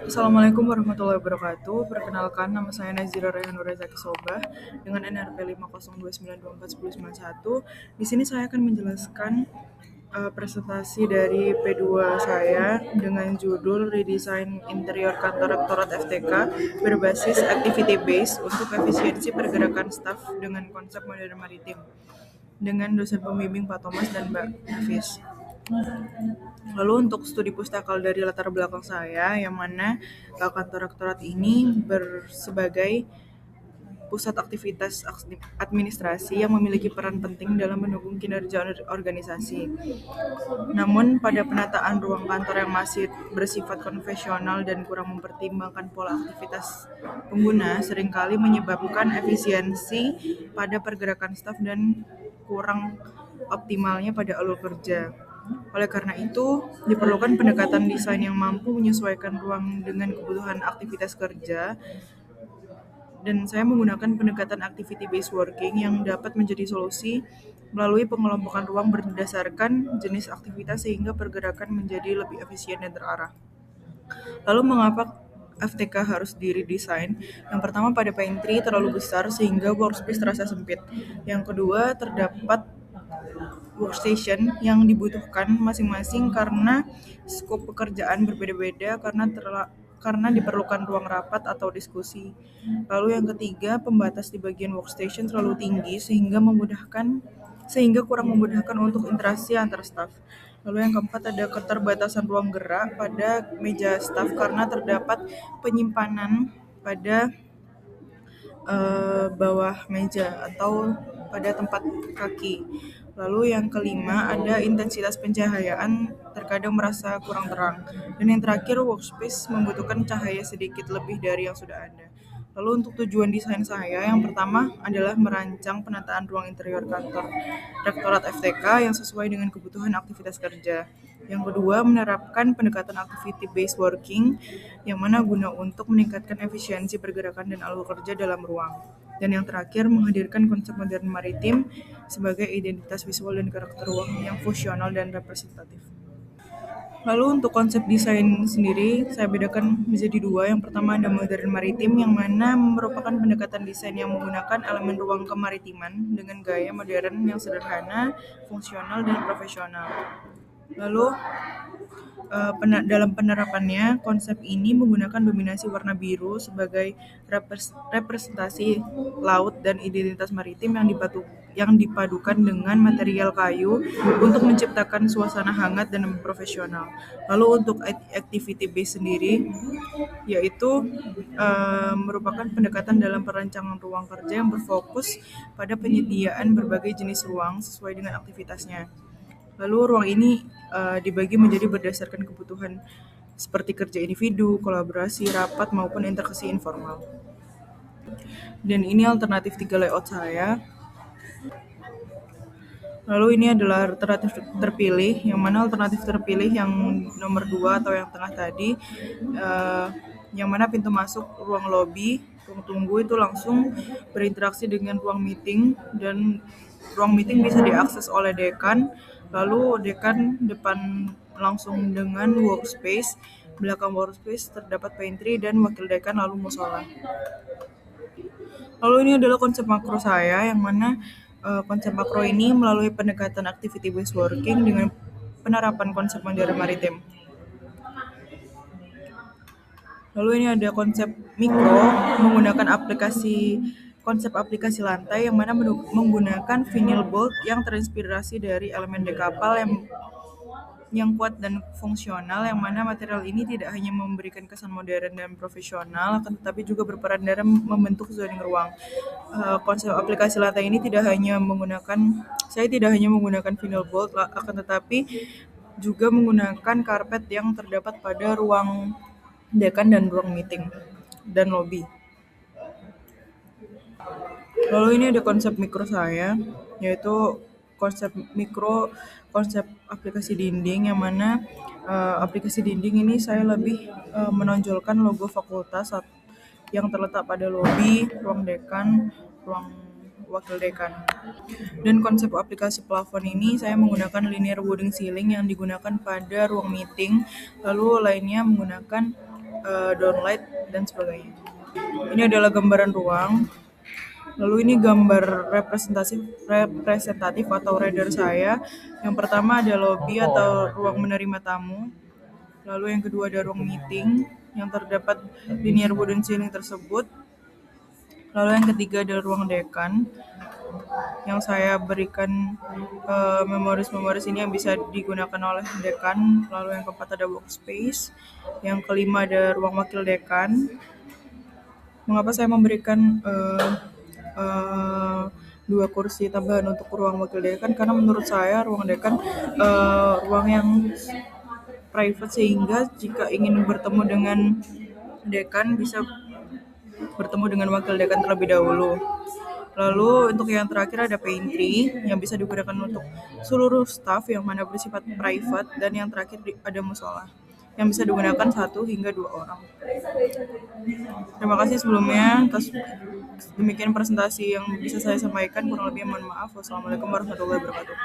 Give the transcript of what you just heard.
Assalamualaikum warahmatullahi wabarakatuh. Perkenalkan, nama saya Nazira Rehanur Rezaki Sobah dengan NRP 5029241. Di sini saya akan menjelaskan presentasi dari P2 saya dengan judul Redesign Interior Kantor Rektorat FTK berbasis Activity Based untuk efisiensi pergerakan staf dengan konsep modern maritim dengan dosen pembimbing Pak Thomas dan Mbak Hafiz. Lalu untuk studi pustakal dari latar belakang saya, yang mana kantor rektorat ini sebagai pusat aktivitas administrasi yang memiliki peran penting dalam mendukung kinerja organisasi. Namun pada penataan ruang kantor yang masih bersifat konvensional dan kurang mempertimbangkan pola aktivitas pengguna seringkali menyebabkan efisiensi pada pergerakan staf dan kurang optimalnya pada alur kerja. Oleh karena itu, diperlukan pendekatan desain yang mampu menyesuaikan ruang dengan kebutuhan aktivitas kerja, dan saya menggunakan pendekatan activity based working yang dapat menjadi solusi melalui pengelompokan ruang berdasarkan jenis aktivitas sehingga pergerakan menjadi lebih efisien dan terarah. Lalu mengapa FTK harus diredesain? Yang pertama, pada pantry terlalu besar sehingga workspace terasa sempit. Yang kedua, terdapat workstation yang dibutuhkan masing-masing karena skop pekerjaan berbeda-beda karena diperlukan ruang rapat atau diskusi. Lalu yang ketiga, pembatas di bagian workstation terlalu tinggi sehingga kurang memudahkan untuk interaksi antar staf. Lalu yang keempat, ada keterbatasan ruang gerak pada meja staf karena terdapat penyimpanan pada bawah meja atau pada tempat kaki. Lalu yang kelima, ada intensitas pencahayaan terkadang merasa kurang terang. Dan yang terakhir, workspace membutuhkan cahaya sedikit lebih dari yang sudah ada. Lalu untuk tujuan desain saya, yang pertama adalah merancang penataan ruang interior kantor Rektorat FTK yang sesuai dengan kebutuhan aktivitas kerja. Yang kedua, menerapkan pendekatan activity based working yang mana guna untuk meningkatkan efisiensi pergerakan dan alur kerja dalam ruang. Dan yang terakhir, menghadirkan konsep modern maritim sebagai identitas visual dan karakter ruang yang fungsional dan representatif. Lalu untuk konsep desain sendiri, saya bedakan menjadi dua. Yang pertama ada modern maritim, yang mana merupakan pendekatan desain yang menggunakan elemen ruang kemaritiman dengan gaya modern yang sederhana, fungsional, dan profesional. Lalu dalam penerapannya, konsep ini menggunakan dominasi warna biru sebagai representasi laut dan identitas maritim yang dipadukan dengan material kayu untuk menciptakan suasana hangat dan profesional. Lalu untuk activity base sendiri, yaitu merupakan pendekatan dalam perancangan ruang kerja yang berfokus pada penyediaan berbagai jenis ruang sesuai dengan aktivitasnya. Lalu ruang ini dibagi menjadi berdasarkan kebutuhan seperti kerja individu, kolaborasi, rapat, maupun interaksi informal. Dan ini alternatif 3 layout saya. Lalu ini adalah alternatif terpilih, yang mana alternatif terpilih yang nomor 2 atau yang tengah tadi, yang mana pintu masuk ruang lobby, ruang tunggu itu langsung berinteraksi dengan ruang meeting, dan ruang meeting bisa diakses oleh dekan. Lalu dekan depan langsung dengan workspace, belakang workspace terdapat pantry dan wakil dekan lalu musola. Lalu ini adalah konsep makro saya, yang mana konsep makro ini melalui pendekatan activity based working dengan penerapan konsep modern maritim. Lalu ini ada konsep mikro menggunakan konsep aplikasi lantai yang mana menggunakan vinyl bolt yang terinspirasi dari elemen dekapal yang kuat dan fungsional, yang mana material ini tidak hanya memberikan kesan modern dan profesional, akan tetapi juga berperan dalam membentuk zoning ruang. Konsep aplikasi lantai ini saya tidak hanya menggunakan vinyl bolt, akan tetapi juga menggunakan karpet yang terdapat pada ruang dekan dan ruang meeting dan lobby. Lalu ini ada konsep mikro saya, yaitu konsep aplikasi dinding, yang mana aplikasi dinding ini saya lebih menonjolkan logo fakultas yang terletak pada lobby, ruang dekan, ruang wakil dekan. Dan konsep aplikasi plafon ini saya menggunakan linear wooden ceiling yang digunakan pada ruang meeting, lalu lainnya menggunakan downlight dan sebagainya. Ini adalah gambaran ruang. Lalu ini gambar representatif atau radar saya. Yang pertama ada lobby atau ruang menerima tamu. Lalu yang kedua ada ruang meeting yang terdapat linear wooden ceiling tersebut. Lalu yang ketiga ada ruang dekan yang saya berikan memoris ini yang bisa digunakan oleh dekan. Lalu yang keempat ada workspace. Yang kelima ada ruang wakil dekan. Mengapa saya memberikan 2 kursi tambahan untuk ruang wakil dekan? Karena menurut saya ruang dekan ruang yang private, sehingga jika ingin bertemu dengan dekan bisa bertemu dengan wakil dekan terlebih dahulu. Lalu untuk yang terakhir ada pantry yang bisa digunakan untuk seluruh staff yang mana bersifat private, dan yang terakhir ada musola yang bisa digunakan 1 hingga 2 orang. Terima kasih sebelumnya. Demikian presentasi yang bisa saya sampaikan, kurang lebih mohon maaf. Wassalamualaikum warahmatullahi wabarakatuh.